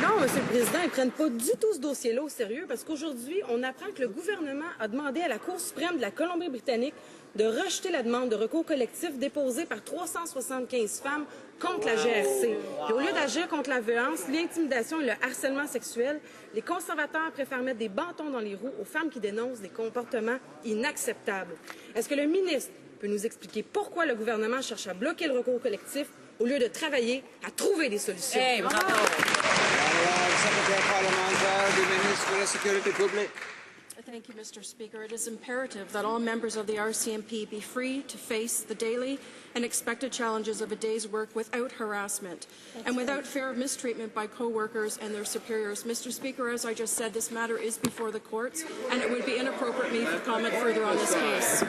Non, Monsieur le Président, ils ne prennent pas du tout ce dossier-là au sérieux parce qu'aujourd'hui, on apprend que le gouvernement a demandé à la Cour suprême de la Colombie-Britannique de rejeter la demande de recours collectif déposée par 375 femmes contre la GRC. Et au lieu d'agir contre la violence, l'intimidation et le harcèlement sexuel, les conservateurs préfèrent mettre des bâtons dans les roues aux femmes qui dénoncent des comportements inacceptables. Est-ce que le ministre peut nous expliquer pourquoi le gouvernement cherche à bloquer le recours collectif au lieu de travailler à trouver des solutions? Hey, bravo! Thank you, Mr. Speaker. It is imperative that all members of the RCMP be free to face the daily and expected challenges of a day's work without harassment and without fear of mistreatment by co-workers and their superiors. Mr. Speaker, as I just said, this matter is before the courts, and it would be inappropriate for me to comment further on this case.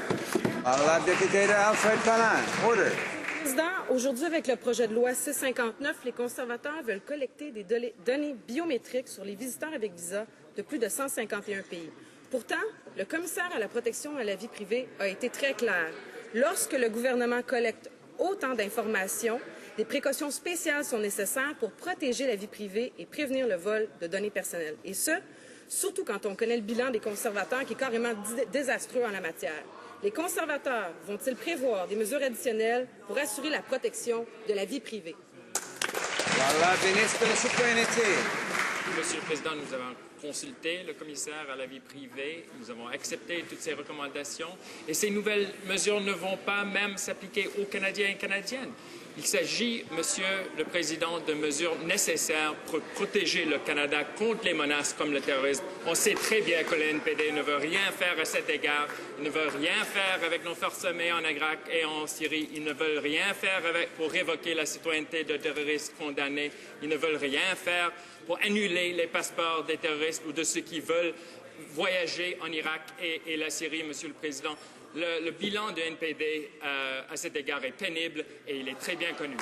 Aujourd'hui, avec le projet de loi C-59, les conservateurs veulent collecter des données biométriques sur les visiteurs avec visa de plus de 151 pays. Pourtant, le commissaire à la protection à la vie privée a été très clair. Lorsque le gouvernement collecte autant d'informations, des précautions spéciales sont nécessaires pour protéger la vie privée et prévenir le vol de données personnelles. Et ce, surtout quand on connaît le bilan des conservateurs qui est carrément désastreux en la matière. Les conservateurs vont-ils prévoir des mesures additionnelles pour assurer la protection de la vie privée? Monsieur le Président, nous avons consulté le commissaire à la vie privée, nous avons accepté toutes ses recommandations et ces nouvelles mesures ne vont pas même s'appliquer aux Canadiens et Canadiennes. Il s'agit, Monsieur le Président, de mesures nécessaires pour protéger le Canada contre les menaces comme le terrorisme. On sait très bien que le NPD ne veut rien faire à cet égard. Il ne veut rien faire avec nos forces armées en Irak et en Syrie. Ils ne veulent rien faire pour révoquer la citoyenneté de terroristes condamnés. Ils ne veulent rien faire pour annuler les passeports des terroristes ou de ceux qui veulent voyager en Irak et la Syrie, Monsieur le Président. Le bilan du NPD à cet égard est pénible et il est très bien connu.